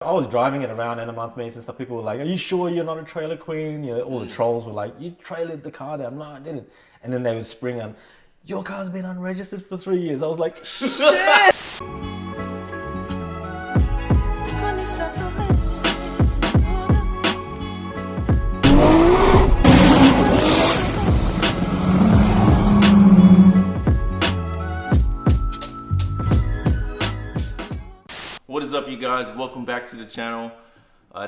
I was driving it around in a month meets and stuff. People were like, "Are you sure you're not a trailer queen?" You know, all the trolls were like, "You trailered the car there." No, I didn't. And then they would spring on, "Your car's been unregistered for 3 years." I was like, "Shit!" What is up, you guys? Welcome back to the channel.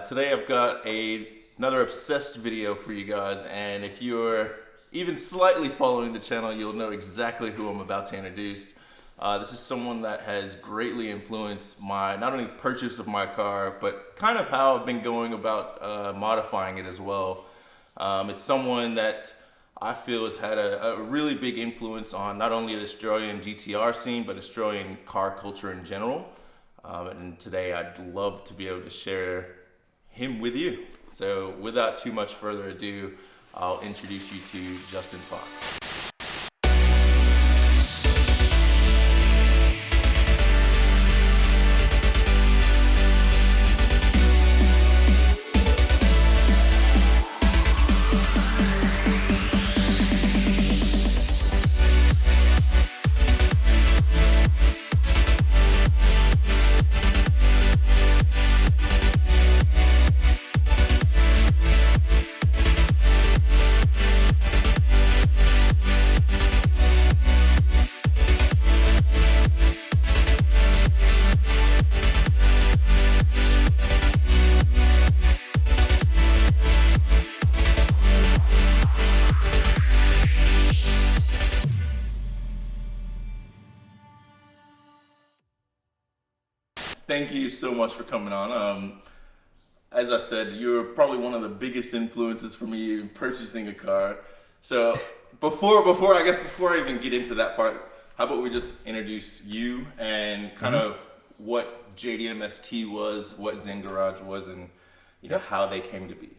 Today I've got another obsessed video for you guys, and if you're even slightly following the channel, you'll know exactly who I'm about to introduce. This is someone that has greatly influenced my not only purchase of my car, but kind of how I've been going about modifying it as well. It's someone that I feel has had a really big influence on not only the Australian GTR scene, but Australian car culture in general. And today I'd love to be able to share him with you. So without too much further ado, I'll introduce you to Justin Fox. Thank you so much for coming on. As I said, you're probably one of the biggest influences for me in purchasing a car. So before I even get into that part, how about we just introduce you and kind of what JDMST was, what Zen Garage was, and you know how they came to be.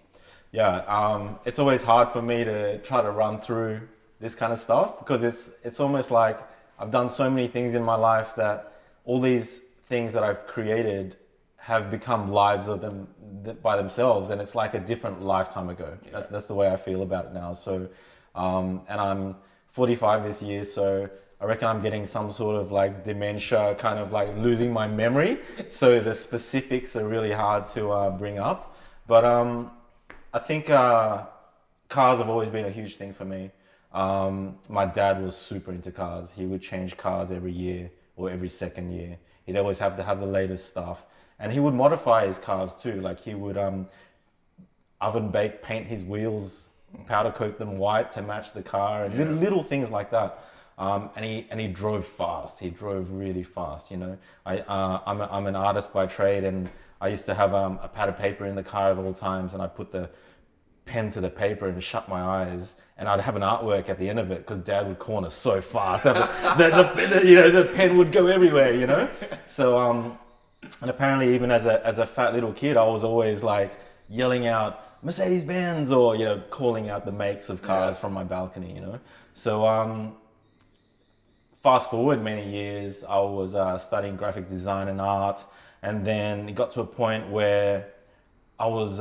Yeah, it's always hard for me to try to run through this kind of stuff because it's almost like I've done so many things in my life that all these things that I've created have become lives of them by themselves, and it's like a different lifetime ago. Yeah. That's the way I feel about it now. So, and I'm 45 this year, so I reckon I'm getting some sort of like dementia, kind of like losing my memory. So the specifics are really hard to bring up. But I think cars have always been a huge thing for me. My dad was super into cars. He would change cars every year or every second year. He'd always have to have the latest stuff. And he would modify his cars too. Like he would oven bake, paint his wheels, powder coat them white to match the car, and little things like that. And he drove fast. He drove really fast, you know. I'm an artist by trade, and I used to have a pad of paper in the car at all times, and I'd put the pen to the paper and shut my eyes, and I'd have an artwork at the end of it because Dad would corner so fast that the pen would go everywhere, you know. So and apparently even as a fat little kid, I was always like yelling out Mercedes-Benz, or you know, calling out the makes of cars from my balcony, you know. So fast forward many years, I was studying graphic design and art, and then it got to a point where I was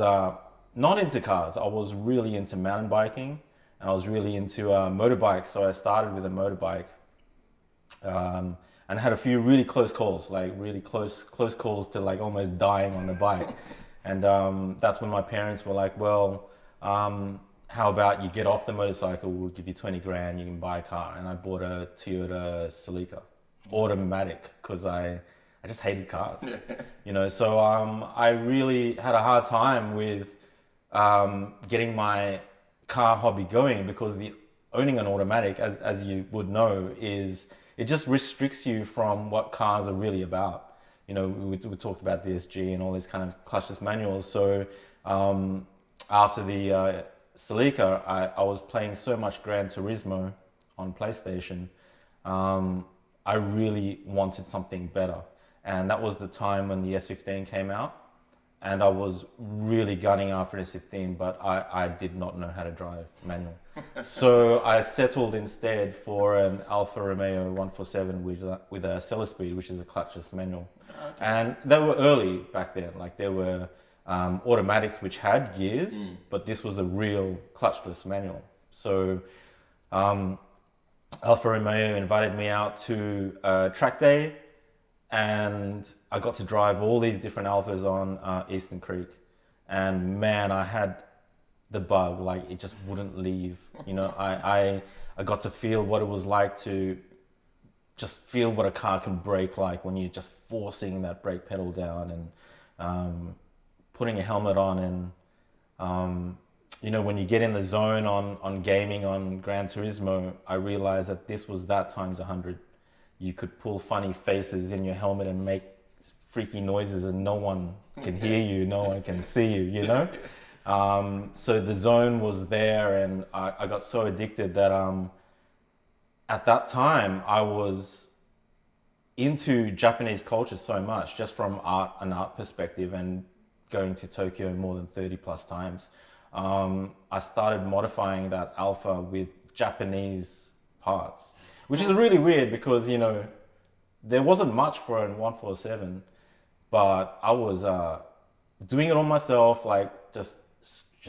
not into cars. I was really into mountain biking, and I was really into motorbikes. So I started with a motorbike, and had a few really close calls, like really close calls to like almost dying on the bike. And that's when my parents were like, "Well, how about you get off the motorcycle? We'll give you 20 grand. You can buy a car." And I bought a Toyota Celica, automatic, because I just hated cars, you know. So I really had a hard time with getting my car hobby going, because owning an automatic, as you would know, it just restricts you from what cars are really about. You know, we talked about DSG and all these kind of clutchless manuals. So after the Celica, I was playing so much Gran Turismo on PlayStation. I really wanted something better, and that was the time when the S15 came out. and I was really gunning after an S15, but I did not know how to drive manual. So I settled instead for an Alfa Romeo 147 with a cellar speed, which is a clutchless manual. Okay. And they were early back then. Like there were automatics which had gears, but this was a real clutchless manual. So Alfa Romeo invited me out to a track day, and I got to drive all these different Alphas on Eastern Creek. And man, I had the bug, like it just wouldn't leave. You know, I got to feel what it was like to just feel what a car can brake like when you're just forcing that brake pedal down, and putting a helmet on, and you know, when you get in the zone on gaming on Gran Turismo, I realized that this was that times 100. You could pull funny faces in your helmet and make freaky noises, and no one can hear you, no one can see you, you know? So the zone was there, and I got so addicted that at that time I was into Japanese culture so much, just from an art perspective, and going to Tokyo more than 30 plus times. I started modifying that Alpha with Japanese parts, which is really weird because, you know, there wasn't much for an 147, but I was doing it on myself, like just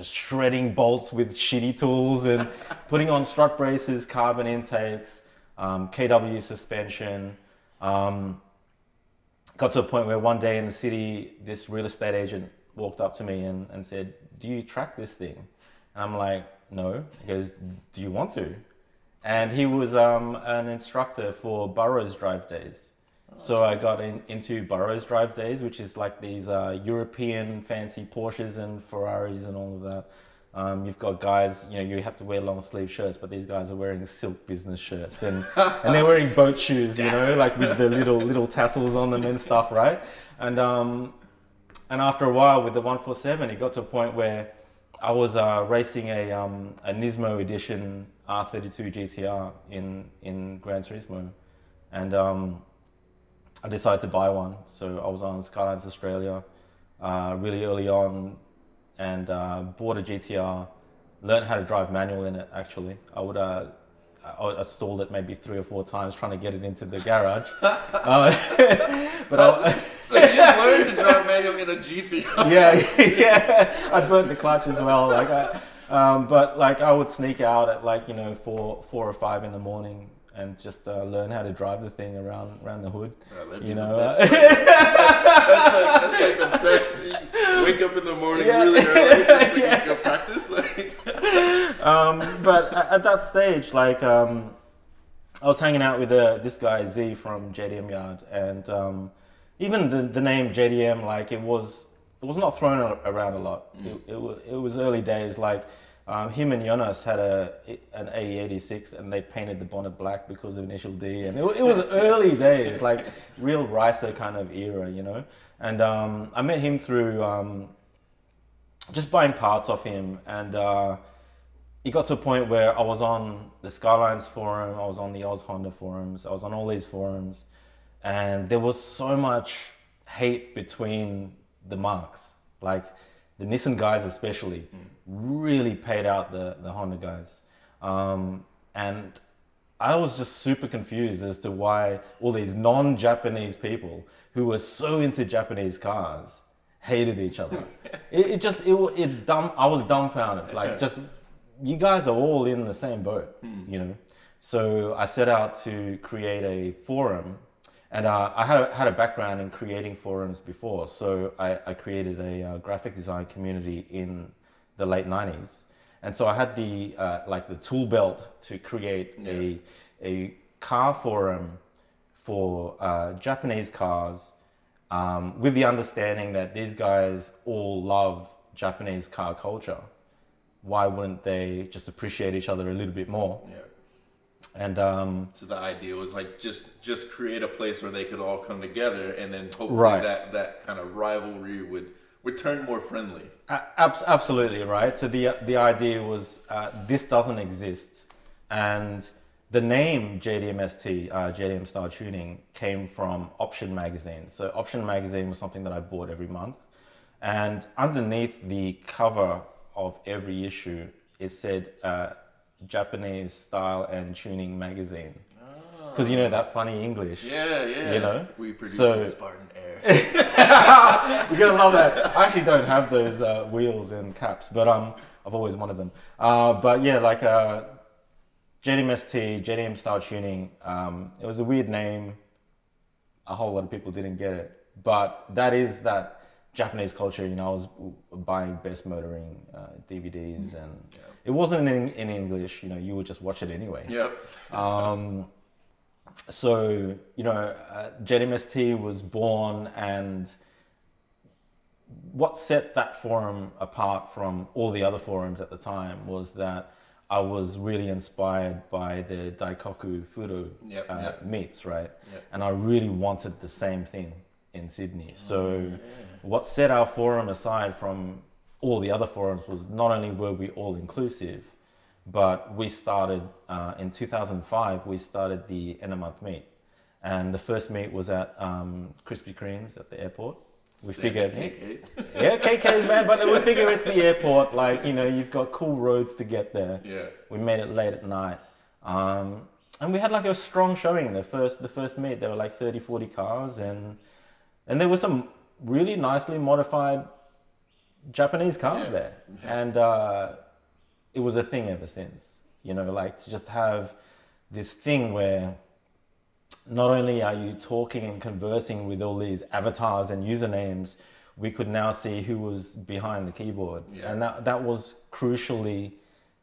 shredding bolts with shitty tools and putting on strut braces, carbon intakes, KW suspension. Got to a point where one day in the city, this real estate agent walked up to me and said, "Do you track this thing?" And I'm like, "No." He goes, "Do you want to?" And he was an instructor for Burroughs Drive Days. So I got into Burroughs Drive Days, which is like these European fancy Porsches and Ferraris and all of that. You've got guys, you know, you have to wear long sleeve shirts, but these guys are wearing silk business shirts, and they're wearing boat shoes, you know, like with the little tassels on them and stuff, right? And after a while with the 147, it got to a point where I was racing a Nismo edition R32 GTR in Gran Turismo, and I decided to buy one. So I was on Skylines Australia really early on, and bought a GTR, learned how to drive manual in it. Actually, I stalled it maybe 3 or 4 times trying to get it into the garage. So you learned to drive manual in a GTR? Yeah. I burnt the clutch as well. But I would sneak out at 4 or 5 in the morning and just learn how to drive the thing around the hood. You know, that's like the best. Wake up in the morning really early just to go practice. But at that stage, I was hanging out with this guy Z from JDM Yard, and even the name JDM, it was not thrown around a lot. It was early days. Him and Jonas had an AE86, and they painted the bonnet black because of Initial D, and it was early days, real Ricer kind of era, you know. And I met him through just buying parts off him, and it got to a point where I was on the Skylines forum, I was on the Oz Honda forums, I was on all these forums, and there was so much hate between the marques. The Nissan guys especially really paid out the Honda guys. And I was just super confused as to why all these non-Japanese people who were so into Japanese cars hated each other. I was dumbfounded. You guys are all in the same boat, you know? So I set out to create a forum. And I had a background in creating forums before, so I created a graphic design community in the late 90s. And so I had the tool belt to create a car forum for Japanese cars, with the understanding that these guys all love Japanese car culture. Why wouldn't they just appreciate each other a little bit more? Yeah. And so the idea was just create a place where they could all come together, and then hopefully that kind of rivalry would turn more friendly. Absolutely right. So the idea was this doesn't exist, and the name JDMST, JDM Style Tuning, came from Option magazine. So Option magazine was something that I bought every month, And underneath the cover of every issue, it said Japanese Style and Tuning Magazine. Because you know that funny English. Yeah, yeah. You know? We produce So- Spartan Air. You're gonna love that. I actually don't have those wheels and caps, but I've always wanted them. But yeah, like JDMST, JDM Style Tuning. It was a weird name. A whole lot of people didn't get it, but that is that Japanese culture. You know, I was buying Best Motoring DVDs, and it wasn't in English. You know, you would just watch it anyway. Yep. So, you know, JDMST was born, and what set that forum apart from all the other forums at the time was that I was really inspired by the Daikoku Furo meets, right? Yep. And I really wanted the same thing in Sydney. So what set our forum aside from all the other forums was not only were we all inclusive, but we started, in 2005, we started the end of month meet. And the first meet was at Krispy Kreme's at the airport. We figured, KKs. yeah, KK's, man, but we figure it's the airport. Like, you know, you've got cool roads to get there. Yeah. We made it late at night. And we had like a strong showing the first meet. There were like 30, 40 cars, and there were some really nicely modified Japanese cars there. And it was a thing ever since, you know, like to just have this thing where not only are you talking and conversing with all these avatars and usernames, we could now see who was behind the keyboard. Yeah. And that was crucially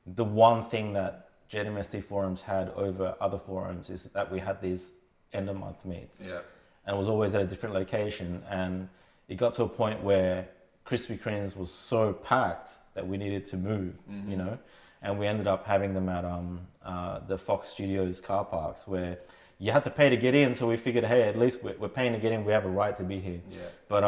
the one thing that JDMST forums had over other forums, is that we had these end of month meets. Yeah. And it was always at a different location. And it got to a point where Krispy Kreme's was so packed that we needed to move, you know? And we ended up having them at the Fox Studios car parks, where you had to pay to get in. So we figured, hey, at least we're paying to get in. We have a right to be here. Yeah. But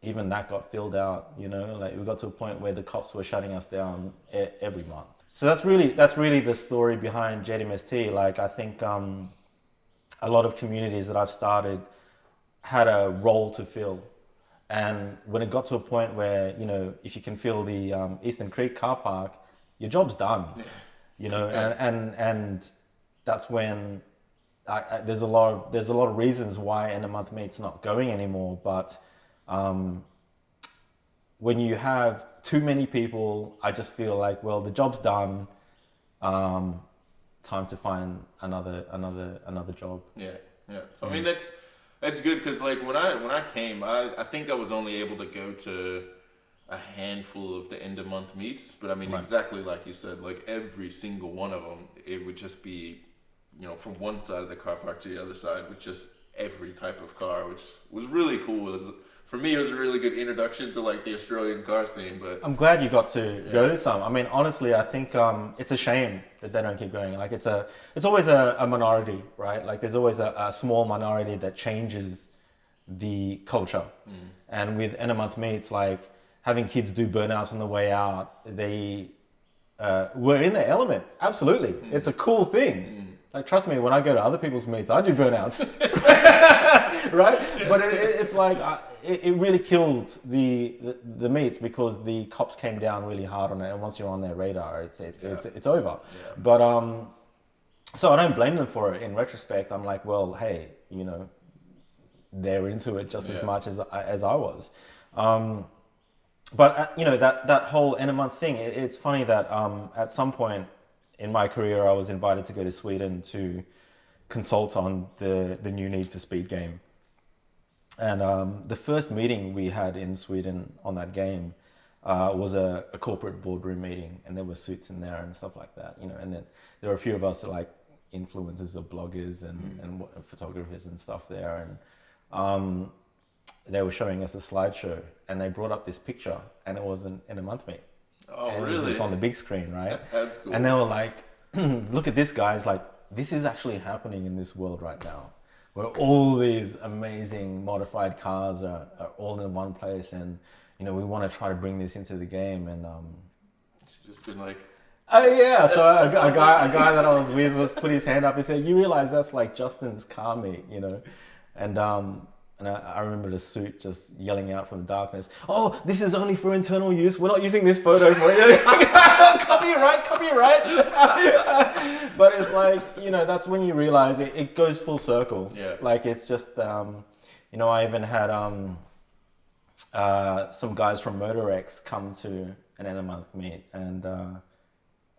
even that got filled out, you know, like we got to a point where the cops were shutting us down every month. So that's really the story behind JDMST. Like, I think a lot of communities that I've started had a role to fill. And when it got to a point where, you know, if you can fill the Eastern Creek car park, your job's done, you know, and that's when there's a lot of reasons why end of month meet's not going anymore. But when you have too many people, I just feel like, well, the job's done. Time to find another job. Yeah. So I mean, that's good, because like when I came, I think I was only able to go to a handful of the end of month meets, but I mean, exactly like you said, like every single one of them, it would just be, you know, from one side of the car park to the other side with just every type of car, which was really cool. For me, it was a really good introduction to like the Australian car scene. But I'm glad you got to go to some. I mean, honestly, I think it's a shame that they don't keep going. Like, it's always a minority, right? Like, there's always a small minority that changes the culture. And with end of month meets, like having kids do burnouts on the way out, they were in their element. Absolutely, it's a cool thing. Like, trust me, when I go to other people's meets, I do burnouts, right? But it's like it really killed the meets, because the cops came down really hard on it, and once you're on their radar, it's over. Yeah. But so I don't blame them for it. In retrospect, I'm like, well, hey, you know, they're into it just as much as I was. But you know, that whole end of month thing, it's funny that at some point in my career, I was invited to go to Sweden to consult on the new Need for Speed game. And the first meeting we had in Sweden on that game was a corporate boardroom meeting, and there were suits in there and stuff like that, you know. And then there were a few of us like influencers or bloggers and photographers and stuff there. And they were showing us a slideshow, and they brought up this picture, and it was in a month meet. Oh, and really? It's on the big screen, right? That's cool. And they were like, look at this, guys. Like, this is actually happening in this world right now, where all these amazing modified cars are all in one place. And, you know, we want to try to bring this into the game. And just been like, oh yeah. So a guy that I was with put his hand up. He said, "You realize that's like Justin's car meet, you know?" And And I remember the suit just yelling out from the darkness, "Oh, this is only for internal use. We're not using this photo for it." Copyright. But it's like, that's when you realize it goes full circle. Yeah. Like, it's just, I even had some guys from MotorX come to an end of month meet, and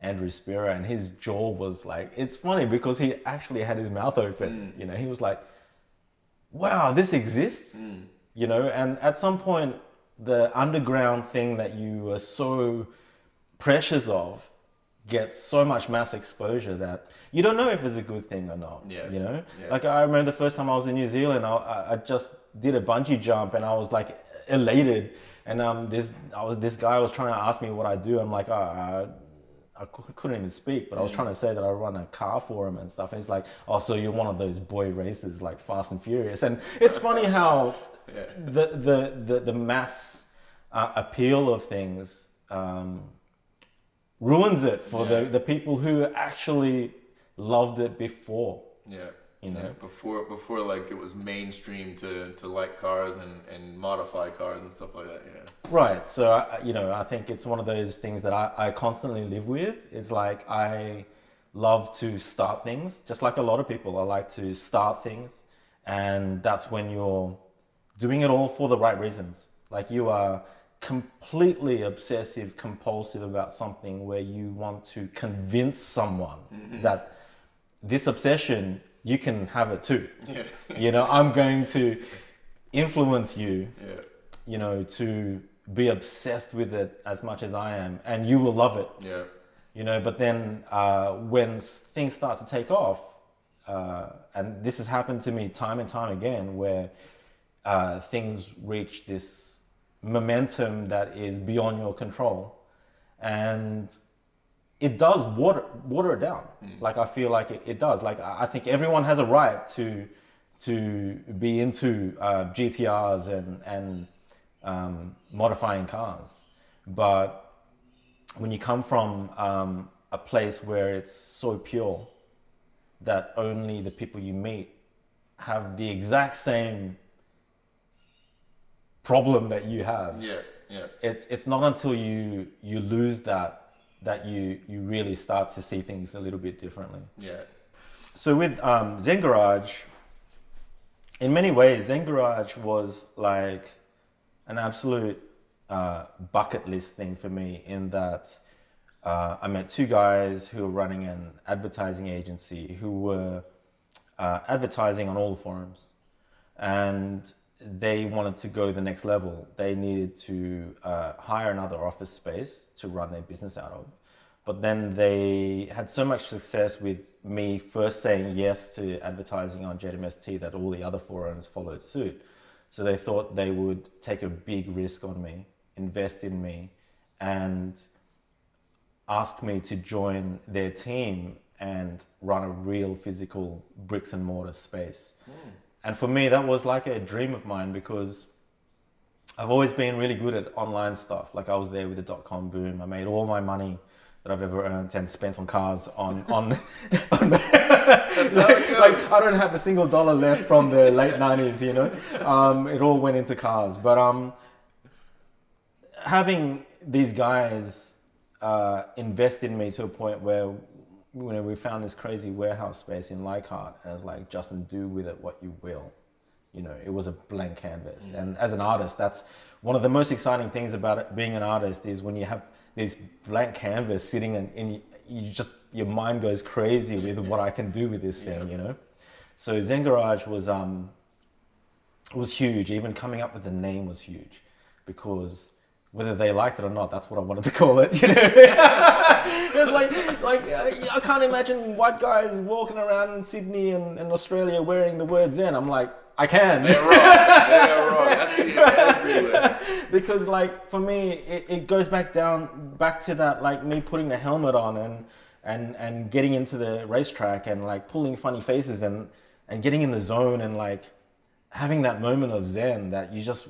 Andrew Spira, and his jaw was like, it's funny because he actually had his mouth open. He was like, wow, this exists. And at some point, the underground thing that you are so precious of gets so much mass exposure that you don't know if it's a good thing or not. Like, I remember the first time I was in New Zealand, I just did a bungee jump, and I was like elated, and this guy was trying to ask me what I do. I'm like, I couldn't even speak, but I was trying to say that I run a car for him and stuff. And he's like, "Oh, so you're one of those boy racers like Fast and Furious." And it's funny how the mass appeal of things ruins it for the people who actually loved it before. Before like it was mainstream to like cars and modify cars and stuff like that. Right. So I think it's one of those things that I constantly live with. It's like, I love to start things, just like a lot of people. I like to start things, and that's when you're doing it all for the right reasons. Like, you are completely obsessive compulsive about something where you want to convince someone that this obsession, you can have it too. I'm going to influence you, to be obsessed with it as much as I am, and you will love it. But then when things start to take off, and this has happened to me time and time again, where things reach this momentum that is beyond your control, and it does water it down. Like, I feel like it does. Like, I think everyone has a right to be into GTRs and modifying cars. But when you come from a place where it's so pure that only the people you meet have the exact same problem that you have, it's not until you lose that you really start to see things a little bit differently. So with Zen Garage, in many ways, Zen Garage was like an absolute bucket list thing for me, in that I met two guys who were running an advertising agency who were advertising on all the forums, and they wanted to go the next level. They needed to hire another office space to run their business out of. But then they had so much success with me first saying yes to advertising on JDMST that all the other forums followed suit. So they thought they would take a big risk on me, invest in me, and ask me to join their team and run a real physical bricks and mortar space. And for me, that was like a dream of mine, because I've always been really good at online stuff. Like, I was there with the .com boom. I made all my money that I've ever earned and spent on cars on That's how it goes. Like, I don't have a single dollar left from the late 90s, it all went into cars. But having these guys invest in me to a point where we found this crazy warehouse space in Leichhardt, and I was like, Justin, do with it what you will. It was a blank canvas. And as an artist, that's one of the most exciting things about it, being an artist, is when you have this blank canvas sitting and your mind goes crazy with what I can do with this thing, So Zen Garage was huge. Even coming up with the name was huge, because whether they liked it or not, that's what I wanted to call it. It's like I can't imagine white guys walking around in Sydney and Australia wearing the word Zen. I'm like, I can. They're wrong. I see it everywhere. Because like, for me, it goes back to that, like, me putting the helmet on and getting into the racetrack and like pulling funny faces and getting in the zone and like having that moment of Zen that you just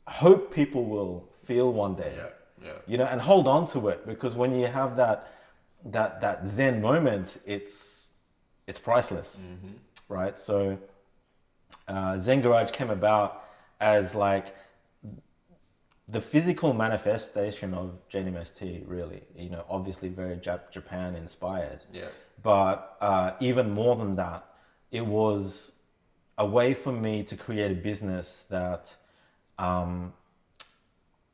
hope people will feel one day. And hold on to it, because when you have that Zen moment, it's priceless. Right? So Zen Garage came about as like the physical manifestation of JDMST, really. You know, obviously very Japan inspired. Yeah. But even more than that, it was a way for me to create a business that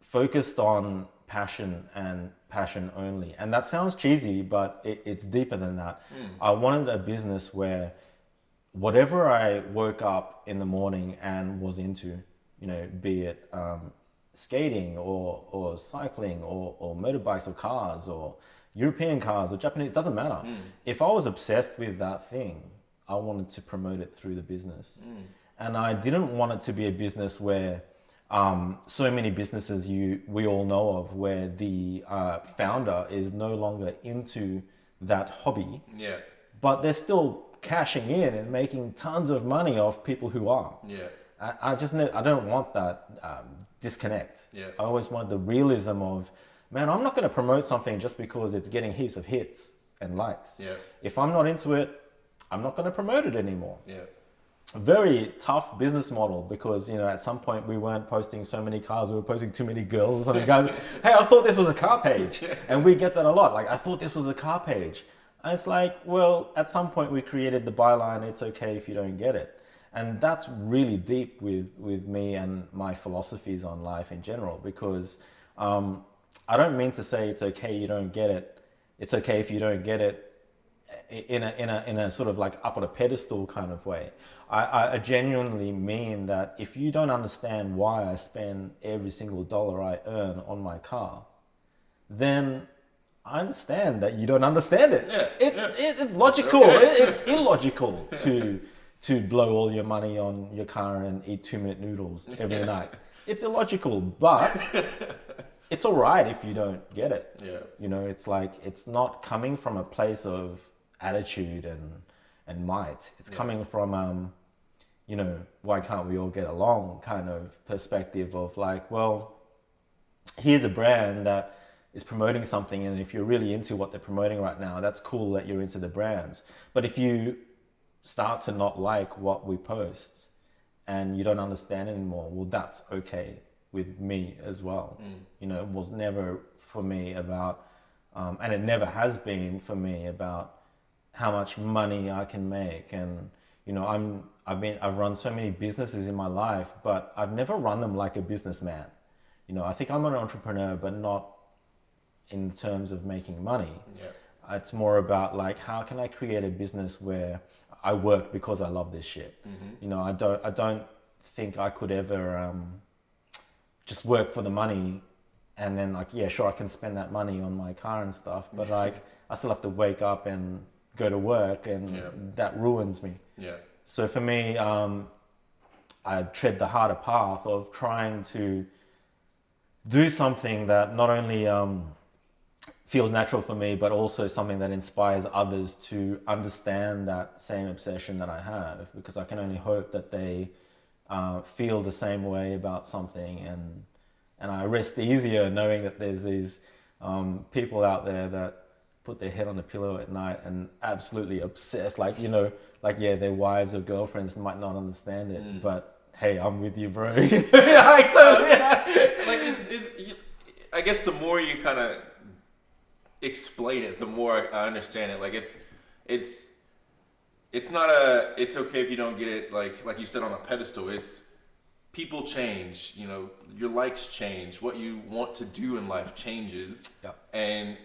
focused on passion and passion only. And that sounds cheesy, but it's deeper than that. I wanted a business where whatever I woke up in the morning and was into, you know, be it skating or cycling or motorbikes or cars or European cars or Japanese, it doesn't matter. If I was obsessed with that thing, I wanted to promote it through the business. And I didn't want it to be a business where so many businesses we all know of where the founder is no longer into that hobby, but they're still cashing in and making tons of money off people who are. I don't want that disconnect. I always want the realism of, man, I'm not going to promote something just because it's getting heaps of hits and likes. If I'm not into it, I'm not going to promote it anymore. A very tough business model because, you know, at some point we weren't posting so many cars, we were posting too many girls. And the guys, hey, I thought this was a car page. And we get that a lot. Like, I thought this was a car page. And it's like, well, at some point we created the byline, it's okay if you don't get it. And that's really deep with me and my philosophies on life in general, because I don't mean to say it's okay you don't get it. It's okay if you don't get it in a sort of like up on a pedestal kind of way. I genuinely mean that if you don't understand why I spend every single dollar I earn on my car, then I understand that you don't understand it. It's logical. It's illogical to blow all your money on your car and eat 2-minute noodles every night. It's illogical, but it's all right if you don't get it. You know, it's like, it's not coming from a place of attitude and might. It's coming from, you know, why can't we all get along kind of perspective of like, well, here's a brand that is promoting something, and if you're really into what they're promoting right now, that's cool that you're into the brand. But if you start to not like what we post and you don't understand anymore, well, that's okay with me as well. You know, it was never for me about, and it never has been for me about how much money I can make. And, you know, I've run so many businesses in my life, but I've never run them like a businessman. You know, I think I'm an entrepreneur, but not in terms of making money. It's more about like, how can I create a business where I work because I love this shit? You know, I don't think I could ever just work for the money and then like, yeah, sure, I can spend that money on my car and stuff, but like, I still have to wake up and go to work, and that ruins me. So for me, I tread the harder path of trying to do something that not only feels natural for me, but also something that inspires others to understand that same obsession that I have, because I can only hope that they feel the same way about something, and I rest easier knowing that there's these people out there that put their head on the pillow at night and absolutely obsessed, like, you know, like, yeah, their wives or girlfriends might not understand it, but hey, I'm with you, bro. Like, totally. Like, I guess the more you kind of explain it, the more I understand it. Like, it's not it's okay if you don't get it, like you said, on a pedestal. It's people change, you know, your likes change, what you want to do in life changes, and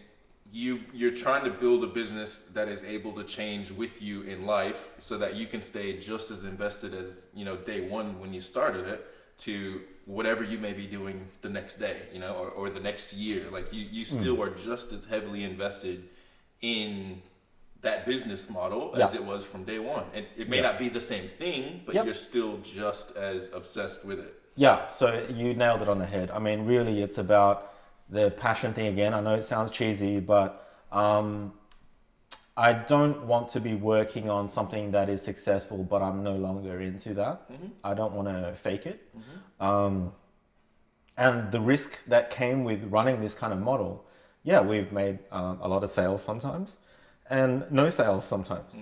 you're trying to build a business that is able to change with you in life, so that you can stay just as invested as, you know, day one when you started it, to whatever you may be doing the next day, you know, or the next year. Like, you still are just as heavily invested in that business model as it was from day one. And it may not be the same thing, but you're still just as obsessed with it. Yeah, so you nailed it on the head. I mean, really, it's about the passion thing again. I know it sounds cheesy, but I don't want to be working on something that is successful, but I'm no longer into that. I don't want to fake it. And the risk that came with running this kind of model, we've made a lot of sales sometimes and no sales sometimes,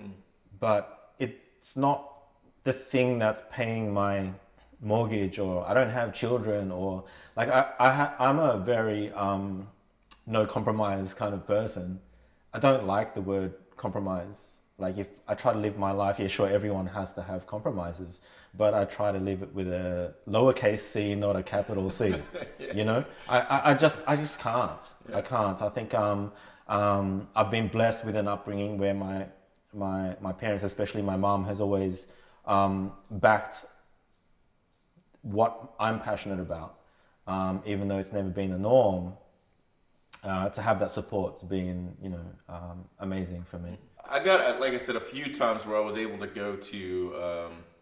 but it's not the thing that's paying my mortgage, or I don't have children, or like I'm a very no compromise kind of person. I don't like the word compromise. Like if I try to live my life, yeah, sure, everyone has to have compromises, but I try to live it with a lowercase c, not a capital C. Yeah. You know, I just can't. Yeah. I can't. I think I've been blessed with an upbringing where my parents, especially my mom, has always backed what I'm passionate about, even though it's never been the norm. To have that support's been, amazing for me. I got, like I said, a few times where I was able to go to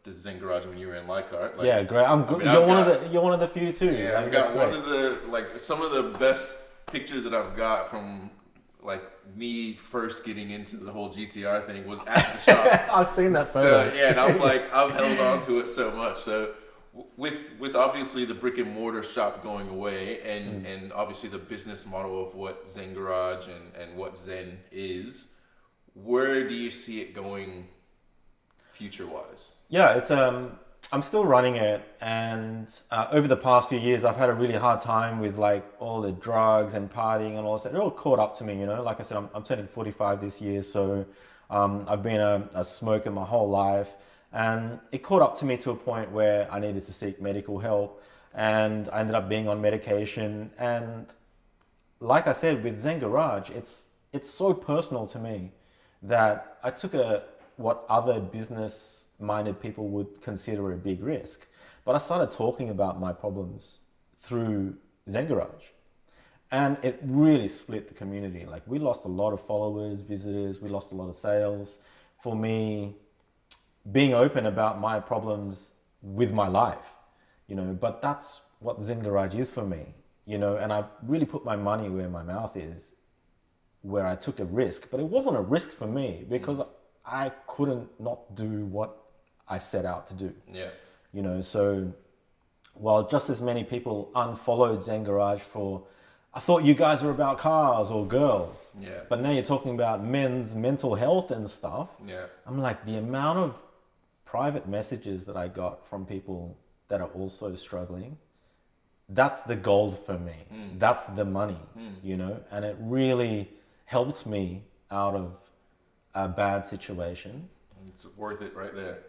the Zen Garage when you were in Leichhardt. Like, yeah, great. You're one of the few too. Yeah, I've got one of the some of the best pictures that I've got from like me first getting into the whole GTR thing was at the shop. I've seen that photo. So yeah, and I'm like, I've held on to it so much. So with obviously the brick and mortar shop going away, and obviously the business model of what Zen Garage and what Zen is, where do you see it going future wise? Yeah, it's I'm still running it, and over the past few years I've had a really hard time with like all the drugs and partying and all that. It all caught up to me, like I said, I'm turning 45 this year, so I've been a smoker my whole life, and it caught up to me to a point where I needed to seek medical help, and I ended up being on medication. And like I said, with Zen Garage, it's so personal to me that I took what other business-minded people would consider a big risk. But I started talking about my problems through Zen Garage. And it really split the community. Like, we lost a lot of followers, visitors, we lost a lot of sales. For me, being open about my problems with my life, but that's what Zen Garage is for me, and I really put my money where my mouth is, where I took a risk. But it wasn't a risk for me because I couldn't not do what I set out to do. Yeah. So while just as many people unfollowed Zen Garage for, I thought you guys were about cars or girls. Yeah. But now you're talking about men's mental health and stuff. Yeah. I'm like, the amount of private messages that I got from people that are also struggling, that's the gold for me. That's the money, and it really helped me out of a bad situation. It's worth it right there.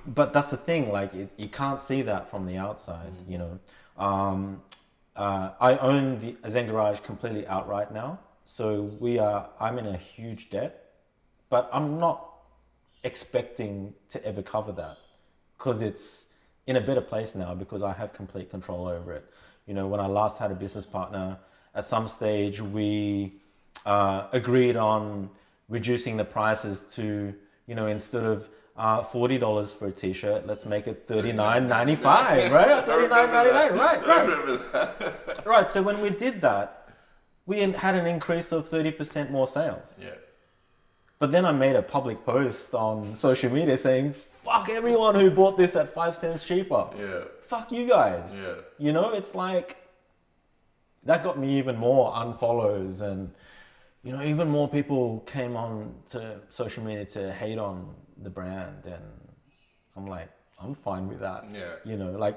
But that's the thing, like you can't see that from the outside, I own the Zen Garage completely outright now. So I'm in a huge debt, but I'm not expecting to ever cover that because it's in a better place now because I have complete control over it. When I last had a business partner, at some stage we agreed on reducing the prices to, instead of $40 for a t-shirt, let's make it $39.95, right? $39.99, right? I remember that. Right, so when we did that, we had an increase of 30% more sales. Yeah. But then I made a public post on social media saying, fuck everyone who bought this at 5 cents cheaper. Yeah. Fuck you guys. Yeah. It's like, that got me even more unfollows, and, even more people came on to social media to hate on the brand. And I'm like, I'm fine with that. Yeah.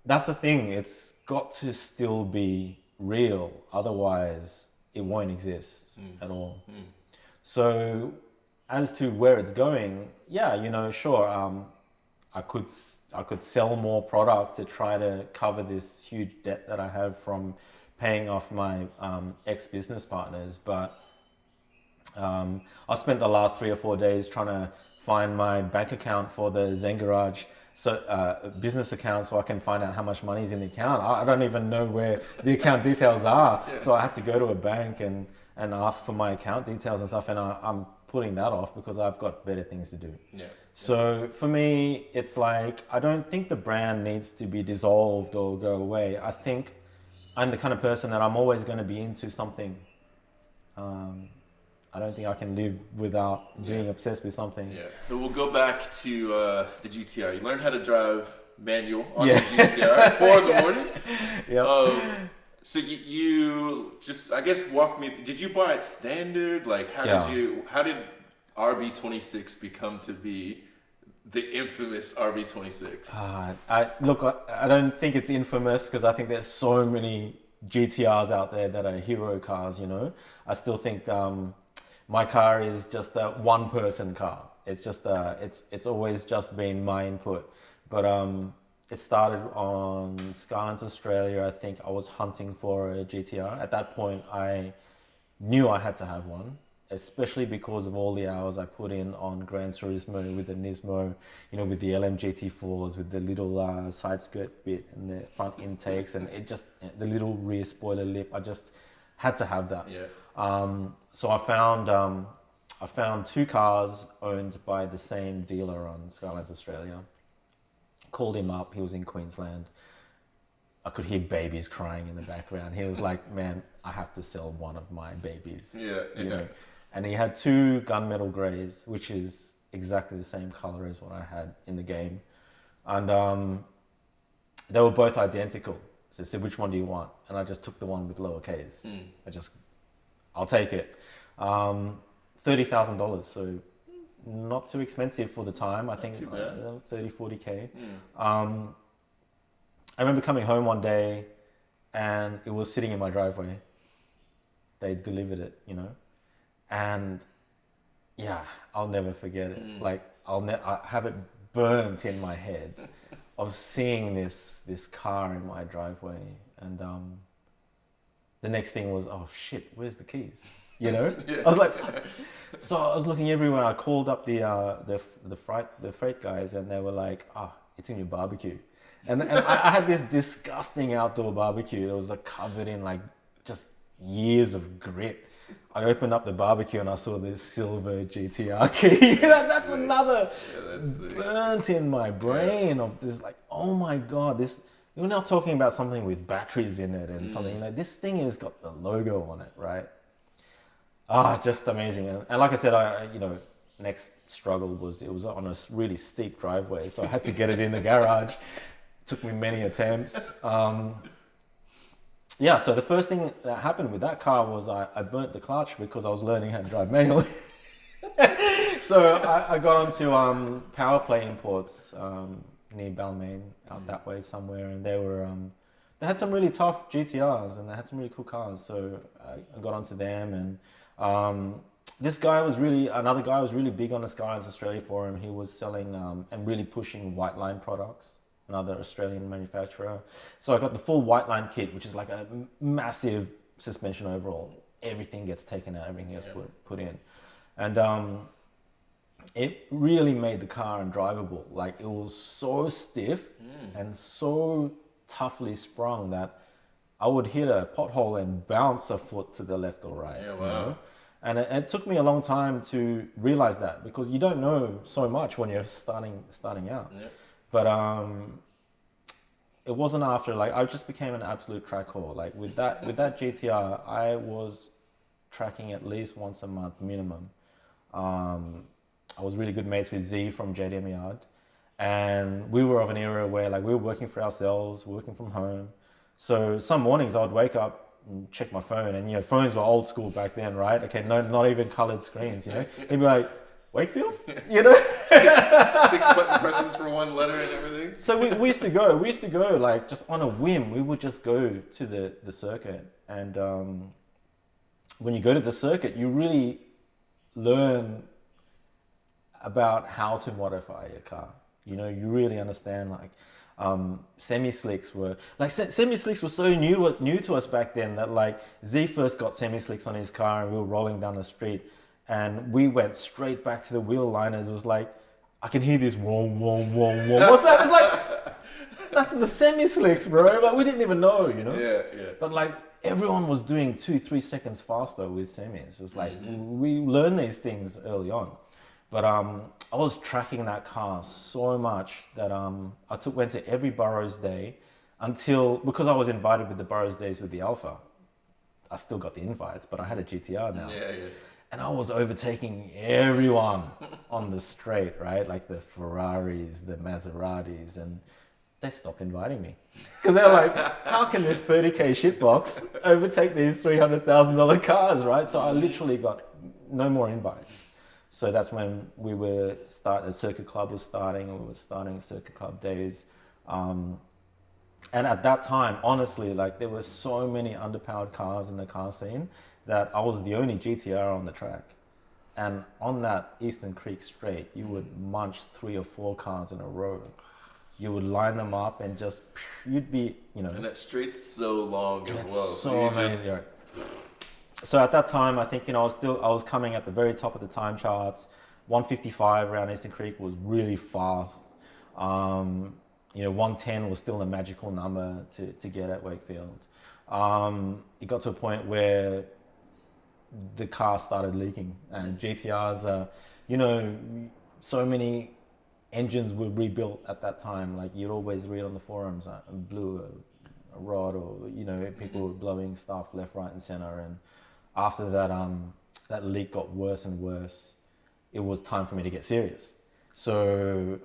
That's the thing. It's got to still be real. Otherwise, it won't exist at all. So as to where it's going, yeah, sure. I could sell more product to try to cover this huge debt that I have from paying off my ex-business partners. But I spent the last 3 or 4 days trying to find my bank account for the Zen Garage business account so I can find out how much money is in the account. I don't even know where the account details are. Yeah. So I have to go to a bank and ask for my account details and stuff, and I'm putting that off because I've got better things to do. Yeah. So for me, it's like, I don't think the brand needs to be dissolved or go away. I think I'm the kind of person that I'm always going to be into something. I don't think I can live without being obsessed with something. Yeah. So we'll go back to the GTR. You learned how to drive manual on the GTR at 4 in the morning. Yeah. So you just, I guess, walk me. Did you buy it standard? Like, how did RB26 become to be the infamous RB26? I don't think it's infamous because I think there's so many GTRs out there that are hero cars. You know, I still think my car is just a one-person car. It's just it's always just been my input. But it started on Skylands Australia. I think I was hunting for a GTR. At that point, I knew I had to have one, especially because of all the hours I put in on Gran Turismo with the Nismo, you know, with the LMGT4s, with the little side skirt bit and the front intakes, and it just, the little rear spoiler lip. I just had to have that. Yeah. So I found two cars owned by the same dealer on Skylands Australia. Called him up. He was in Queensland. I could hear babies crying in the background. He was like, "Man, I have to sell one of my babies." Yeah. You know. And he had two gunmetal greys, which is exactly the same color as what I had in the game. And they were both identical. So I said, "Which one do you want?" And I just took the one with lower Ks. I'll take it. $30,000. So not too expensive for the time. I think 30, 40K. I remember coming home one day and it was sitting in my driveway. They delivered it, you know, and yeah, I'll never forget it. Like I have it burnt in my head of seeing this car in my driveway. And the next thing was, oh shit, where's the keys? You know, yeah. I was like, so I was looking everywhere. I called up the freight guys, and they were like, it's in your barbecue. And I had this disgusting outdoor barbecue. It was like covered in like just years of grit. I opened up the barbecue and I saw this silver GTR key. That's another burnt in my brain of this, like, oh my God, this, we're not talking about something with batteries in it and something, you know, this thing has got the logo on it, right? Just amazing. And like I said, next struggle was, it was on a really steep driveway. So I had to get it in the garage. Took me many attempts. So the first thing that happened with that car was I burnt the clutch because I was learning how to drive manually. So I got onto Power Play Imports near Balmain, out that way somewhere, and they had some really tough GTRs and they had some really cool cars. So I got onto them, and another guy was really big on the Skylands Australia forum. He was selling and really pushing white line products. Another Australian manufacturer. So I got the full white line kit, which is like a massive suspension overhaul. Everything gets taken out, everything gets put in. And it really made the car undrivable. Like, it was so stiff and so toughly sprung that I would hit a pothole and bounce a foot to the left or right. Yeah, wow. You know? And it took me a long time to realize that, because you don't know so much when you're starting out. Yeah. But it wasn't after, like, I just became an absolute track whore. Like with that GTR, I was tracking at least once a month minimum. I was really good mates with Z from JDMST, and we were of an era where, like, we were working for ourselves, working from home. So some mornings I would wake up and check my phone, and, you know, phones were old school back then, right? Okay, no, not even colored screens, you know? He'd be like, Wakefield? You know? six button presses for one letter and everything. So we used to go like, just on a whim. We would just go to the circuit, and when you go to the circuit, you really learn about how to modify your car. You know, you really understand, like, semi-slicks were so new to us back then that, like, Z first got semi-slicks on his car and we were rolling down the street. And we went straight back to the wheel liners. It was like, I can hear this whoom, whoom, whoom, whoom. What's that? It's like, that's the semi-slicks, bro. Like, we didn't even know, you know? Yeah. But, like, everyone was doing 2-3 seconds faster with semis. It was like, we learned these things early on. But I was tracking that car so much that I went to every Burrows Day because I was invited with the Burrows Days with the Alpha. I still got the invites, but I had a GTR now. Yeah. And I was overtaking everyone on the straight, right? Like the Ferraris, the Maseratis, and they stopped inviting me. Because they're like, how can this 30K shitbox overtake these $300,000 cars, right? So I literally got no more invites. So that's when the Circuit Club was starting, and we were starting Circuit Club days. And at that time, honestly, like there were so many underpowered cars in the car scene that I was the only GTR on the track. And on that Eastern Creek straight, you would munch 3 or 4 cars in a row. You would line them up and just, you'd be, And that straight's so long as well. So amazing. So at that time, I think, I was coming at the very top of the time charts. 155 around Eastern Creek was really fast. 110 was still a magical number to get at Wakefield. It got to a point where the car started leaking, and GTRs so many engines were rebuilt at that time. Like you'd always read on the forums, blew a rod, or people were blowing stuff left, right, and center. And after that, that leak got worse and worse. It was time for me to get serious. So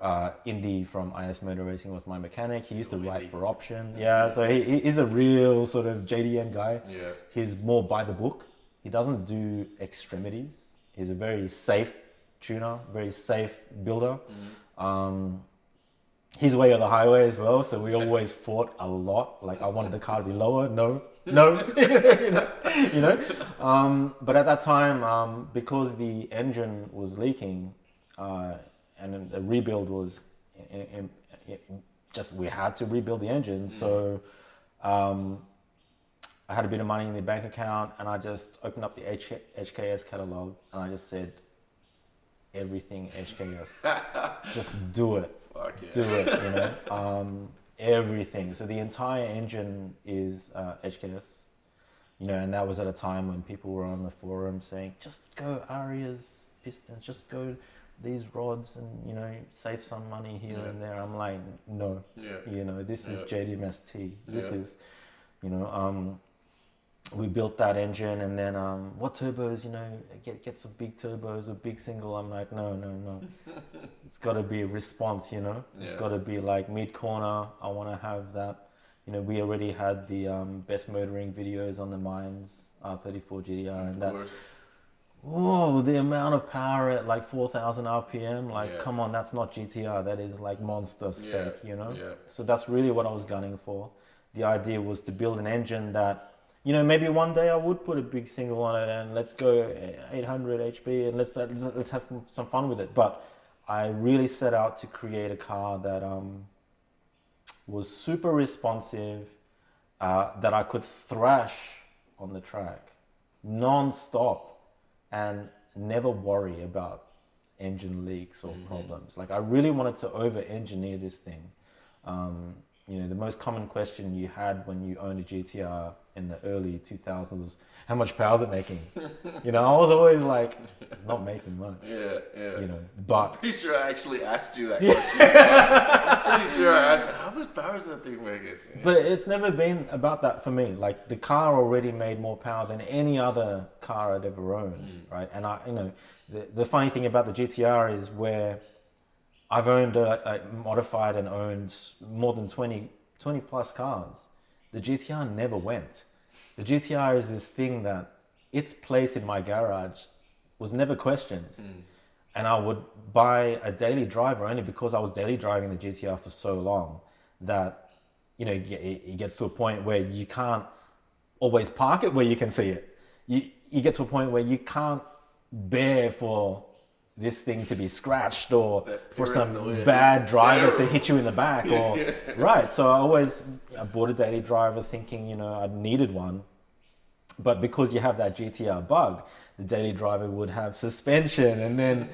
Indy from IS Motor Racing was my mechanic. He used to write for Option. Yeah, so he's a real sort of JDM guy. Yeah. He's more by the book. He doesn't do extremities. He's a very safe tuner, very safe builder. His way or the highway as well. So we always fought a lot. Like I wanted the car to be lower. No. But at that time, because the engine was leaking, and the rebuild was we had to rebuild the engine. So I had a bit of money in the bank account, and I just opened up the HKS catalog, and I just said, everything HKS, just do it. Fuck yeah. Do it, everything. So the entire engine is HKS, and that was at a time when people were on the forum saying, just go Arias pistons, just go these rods, and save some money here and there. I'm like, no, this is JDMST. This is, we built that engine, and then what turbos, get some big turbos, a big single. I'm like, no. It's got to be a response, It's got to be like mid corner. I want to have that. We already had the best motoring videos on the Mines R34 GTR, and that. Whoa, the amount of power at like 4,000 RPM, come on, that's not GTR, that is like monster spec, So that's really what I was gunning for. The idea was to build an engine that, maybe one day I would put a big single on it and let's go 800 HP and let's have some fun with it. But I really set out to create a car that was super responsive, that I could thrash on the track non-stop, and never worry about engine leaks or problems. Like I really wanted to over-engineer this thing. The most common question you had when you owned a GTR in the early 2000s was, how much power is it making? I was always like, it's not making much. Yeah. But I'm pretty sure I actually asked you that question. I'm pretty sure I asked you, how much power is that thing making? Yeah. But it's never been about that for me. Like the car already made more power than any other car I'd ever owned, right? And the funny thing about the GTR is where I've owned, modified and owned more than 20 plus cars. The GTR never went. The GTR is this thing that its place in my garage was never questioned. And I would buy a daily driver only because I was daily driving the GTR for so long that, it gets to a point where you can't always park it where you can see it. You get to a point where you can't bear for this thing to be scratched or for some bad driver to hit you in the back or right. So I bought a daily driver thinking, I needed one. But because you have that GTR bug, the daily driver would have suspension, and then,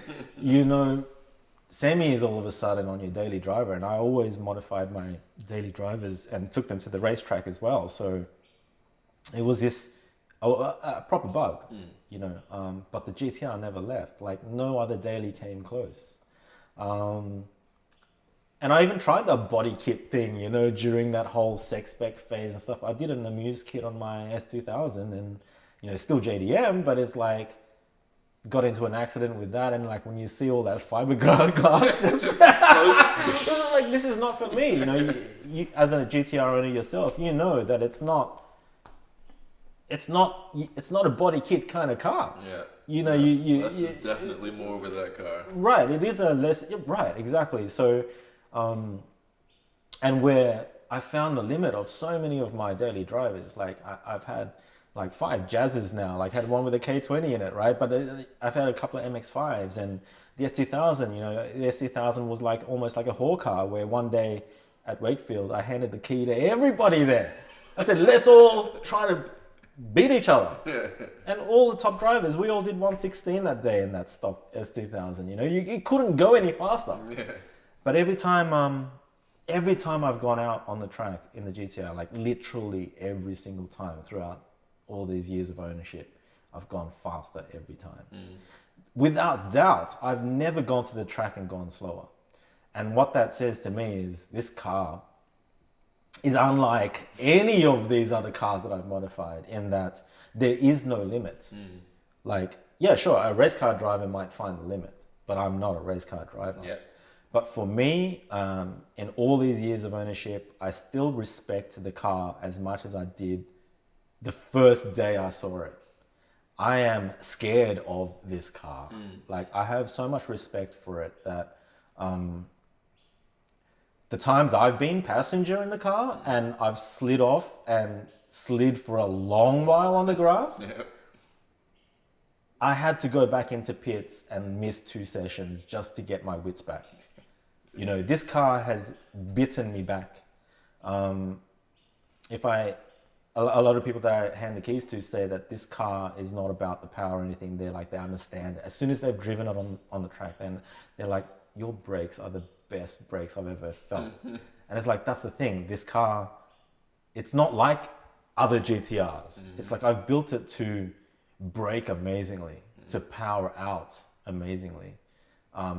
semi is all of a sudden on your daily driver. And I always modified my daily drivers and took them to the racetrack as well. So it was this a proper bug. But the GTR never left. Like no other daily came close. And I even tried the body kit thing, during that whole sex spec phase and stuff. I did an Amuse kit on my S2000 and, still JDM, but it's like, got into an accident with that. And like, when you see all that fiberglass, just like, this is not for me. You as a GTR owner yourself, that it's not a body kit kind of car. Less is definitely more with that car. Right, it is a less, right, exactly. So, and where I found the limit of so many of my daily drivers, like I've had like 5 Jazzes now, like had one with a K20 in it, right? But I've had a couple of MX-5s and the S2000, the S2000 was like almost like a whore car where one day at Wakefield, I handed the key to everybody there. I said, let's all try to beat each other. And all the top drivers, we all did 116 that day in that stock S2000. You couldn't go any faster. But every time I've gone out on the track in the GTR, like literally every single time throughout all these years of ownership, I've gone faster every time. Without doubt, I've never gone to the track and gone slower. And what that says to me is this car is unlike any of these other cars that I've modified in that there is no limit. Like, yeah, sure, a race car driver might find the limit, but I'm not a race car driver. But for me, in all these years of ownership, I still respect the car as much as I did the first day I saw it. I am scared of this car. Like, I have so much respect for it that the times I've been passenger in the car and I've slid off and slid for a long while on the grass, I had to go back into pits and miss 2 sessions just to get my wits back. This car has bitten me back. A lot of people that I hand the keys to say that this car is not about the power or anything. They're like, they understand. As soon as they've driven it on the track, then they're like, your brakes are the best brakes I've ever felt. And it's like, that's the thing. This car, it's not like other GTRs. It's like I've built it to brake amazingly, to power out amazingly,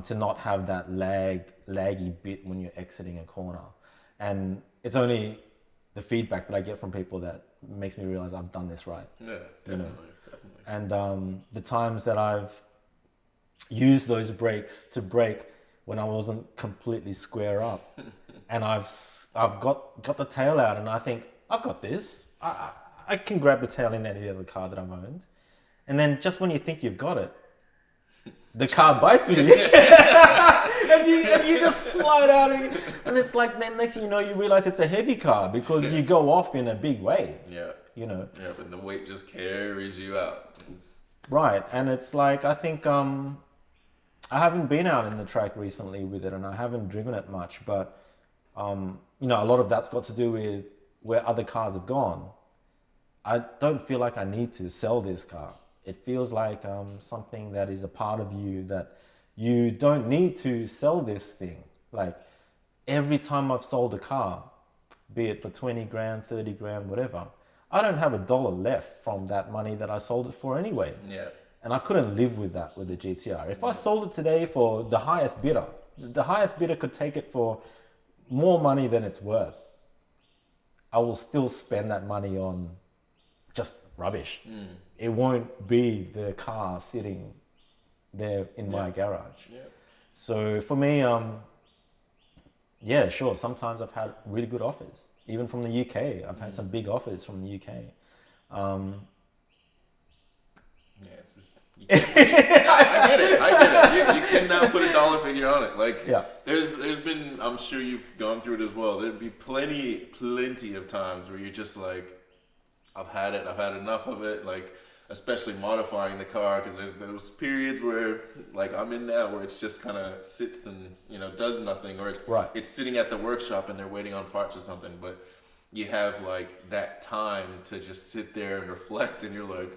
to not have that laggy bit when you're exiting a corner. And it's only the feedback that I get from people that makes me realize I've done this right. Definitely. And the times that I've used those brakes to brake when I wasn't completely square up, and I've got the tail out, and I think I've got this. I can grab the tail in any other car that I've owned, and then just when you think you've got it, the car bites you, and you just slide out, and it's like then next thing you know, you realize it's a heavy car because you go off in a big way. And the weight just carries you out. Right, and it's like I think I haven't been out in the track recently with it, and I haven't driven it much, but a lot of that's got to do with where other cars have gone. I don't feel like I need to sell this car. It feels like something that is a part of you that you don't need to sell this thing. Like every time I've sold a car, be it for 20 grand, 30 grand, whatever, I don't have $1 left from that money that I sold it for anyway. And I couldn't live with that with the GTR. If I sold it today for the highest bidder could take it for more money than it's worth. I will still spend that money on just rubbish. It won't be the car sitting there in my garage. So for me, sure, sometimes I've had really good offers. Even from the UK, I've had some big offers from the UK. It's just, I get it. You can now put a dollar figure on it. Like, there's been, I'm sure you've gone through it as well. There'd be plenty of times where you're just like, I've had enough of it. Like, especially modifying the car, because there's those periods where, like I'm in now, where it's just kind of sits and does nothing, or it's sitting at the workshop and they're waiting on parts or something. But you have like that time to just sit there and reflect, and you're like,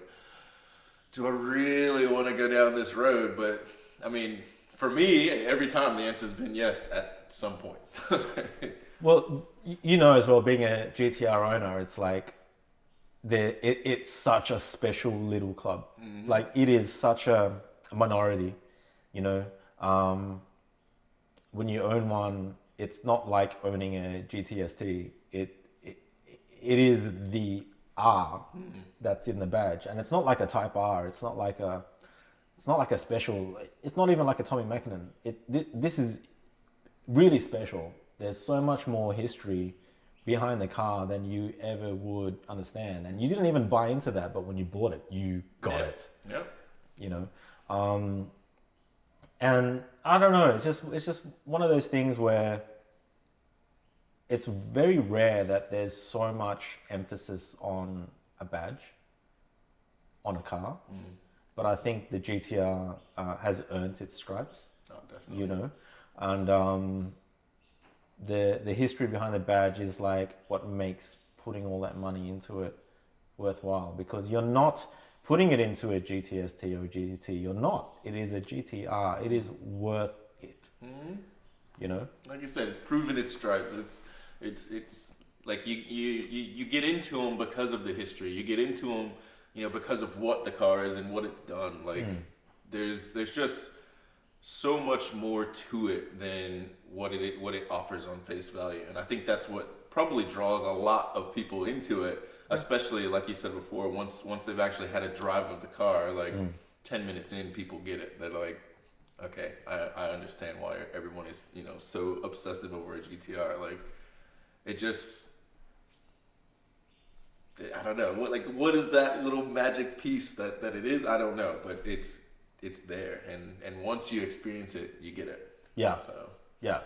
do I really want to go down this road? But I mean, for me, every time the answer's been yes at some point. Well, as well, being a GTR owner, it's like it's such a special little club. Like it is such a minority, when you own one, it's not like owning a GTST. It is the R that's in the badge, and it's not like a Type R. It's not like a special. It's not even like a Tommy Mackinnon. This is really special. There's so much more history behind the car than you ever would understand, and you didn't even buy into that. But when you bought it, you got it. you know. And I don't know, it's just one of those things where it's very rare that there's so much emphasis on a badge on a car. But I think the GTR has earned its stripes. Oh, definitely. You know, and the history behind the badge is like what makes putting all that money into it worthwhile, because you're not putting it into a GTST or a GTT. You're not. It is a GTR. It is worth it. You know, like you said, it's proven its stripes. It's like you get into them because of the history. You get into them, you know, because of what the car is and what it's done. Like there's just so much more to it than what it offers on face value. And I think that's what probably draws a lot of people into it, especially like you said before, once they've actually had a drive of the car, like 10 minutes in, people get it. They're like, okay, I understand why everyone is, you know, so obsessive over a GTR. Like, it just, I don't know, what is that little magic piece that it is? I don't know, but it's there, and once you experience it, you get it. Yeah.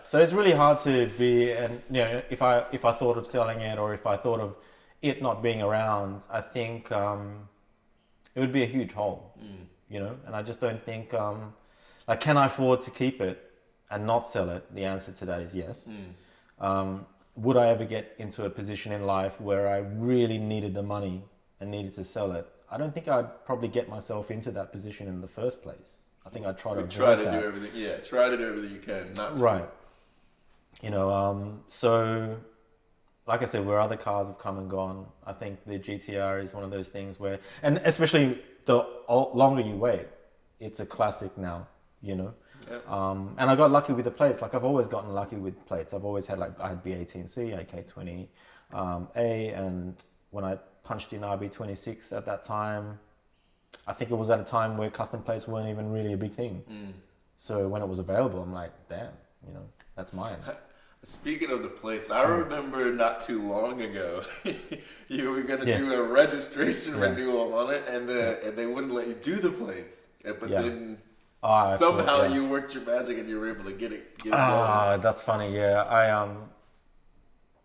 So it's really hard to be, and you know, if I thought of selling it, or if I thought of it not being around, I think it would be a huge hole. You know, and I just don't think like, can I afford to keep it and not sell it? The answer to that is yes. Would I ever get into a position in life where I really needed the money and needed to sell it? I don't think I'd probably get myself into that position in the first place. I think I'd try to avoid that. Do everything. Yeah, try to do everything you can. Not to. Right. You know, so like I said, where other cars have come and gone, I think the GTR is one of those things where, and especially the longer you wait, it's a classic now, you know. Yeah. And I got lucky with the plates. Like, I've always gotten lucky with plates. I've always had, like, I had B18C, AK20, A, and when I punched in RB26 at that time, I think it was at a time where custom plates weren't even really a big thing. So when it was available, I'm like, damn, you know, that's mine. Speaking of the plates, I remember not too long ago, you were going to do a registration renewal on it, and they wouldn't let you do the plates. But then somehow you worked your magic and you were able to get it going. That's funny. Yeah,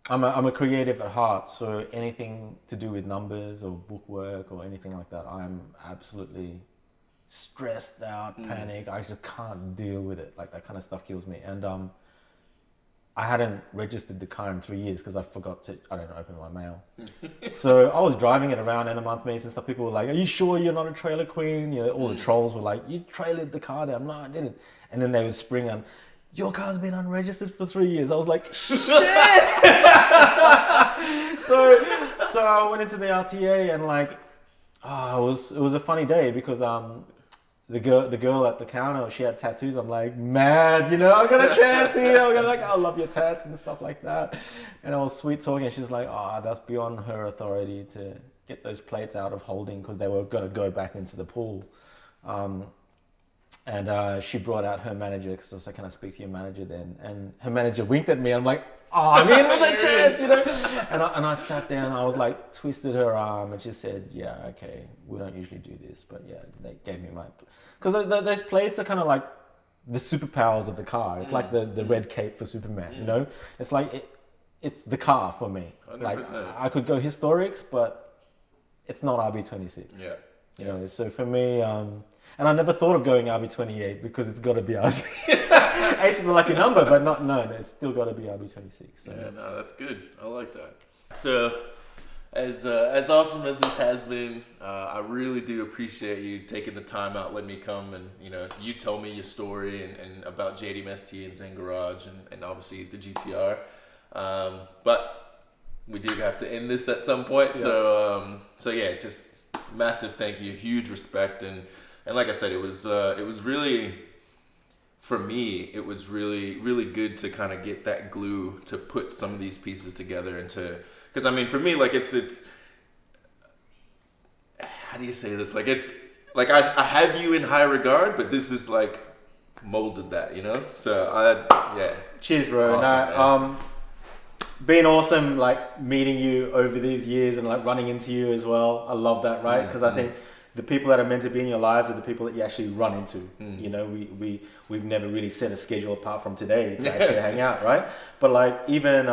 I'm a creative at heart, so anything to do with numbers or bookwork or anything like that, I'm absolutely stressed out, panic. I just can't deal with it. Like, that kind of stuff kills me. And I hadn't registered the car in 3 years because I forgot to, open my mail. So I was driving it around in a month meets and stuff. People were like, are you sure you're not a trailer queen? You know, all the trolls were like, you trailered the car there. I'm like, I didn't. And then they would spring on, your car's been unregistered for 3 years. I was like, shit! so I went into the RTA and like, it was a funny day because the girl at the counter, she had tattoos. I'm like, mad, you know, I got a chance here. I'm gonna, like, I love your tats and stuff like that. And I was sweet talking. She was like, that's beyond her authority to get those plates out of holding because they were gonna go back into the pool. And she brought out her manager because I was like, can I speak to your manager then? And her manager winked at me. And I'm like, I'm in with a chance, you know? And I sat there and I was like, twisted her arm and she said, yeah, okay, we don't usually do this. But yeah, they gave me my... Because those plates are kind of like the superpowers of the car. It's like the red cape for Superman, you know? It's like, it's the car for me. 100%. Like, I could go historics, but it's not RB26. Yeah. You know, so for me... and I never thought of going RB28 because it's got to be RB. 8's the lucky number, but it's still got to be RB26. So. Yeah, no, that's good. I like that. So, as awesome as this has been, I really do appreciate you taking the time out, letting me come, and you tell me your story and about JDMST and Zen Garage and obviously the GTR. But we do have to end this at some point. Yeah. So yeah, just massive thank you, huge respect, and like I said, it was really, for me, it was really, really good to kind of get that glue to put some of these pieces together because I mean, for me, like it's, how do you say this? Like, it's like, I have you in high regard, but this is like molded that, you know? So yeah. Cheers, bro. Awesome, been awesome, like meeting you over these years and like running into you as well. I love that, right? Because I think the people that are meant to be in your lives are the people that you actually run into. You know, we've never really set a schedule apart from today to actually hang out, right? But like even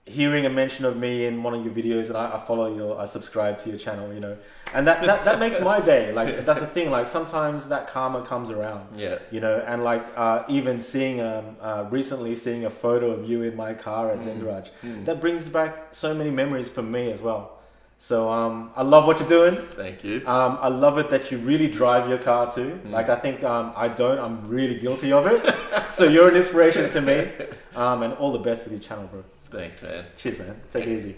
hearing a mention of me in one of your videos, and I subscribe to your channel, you know, and that makes my day. Like that's the thing. Like sometimes that karma comes around. Yeah. You know, and like even seeing recently seeing a photo of you in my car at Zen Garage, that brings back so many memories for me as well. So I love what you're doing. Thank you. I love it that you really drive your car too. Like I think I don't. I'm really guilty of it. So you're an inspiration to me. And all the best with your channel, bro. Thanks, man. Cheers, man. Take it easy.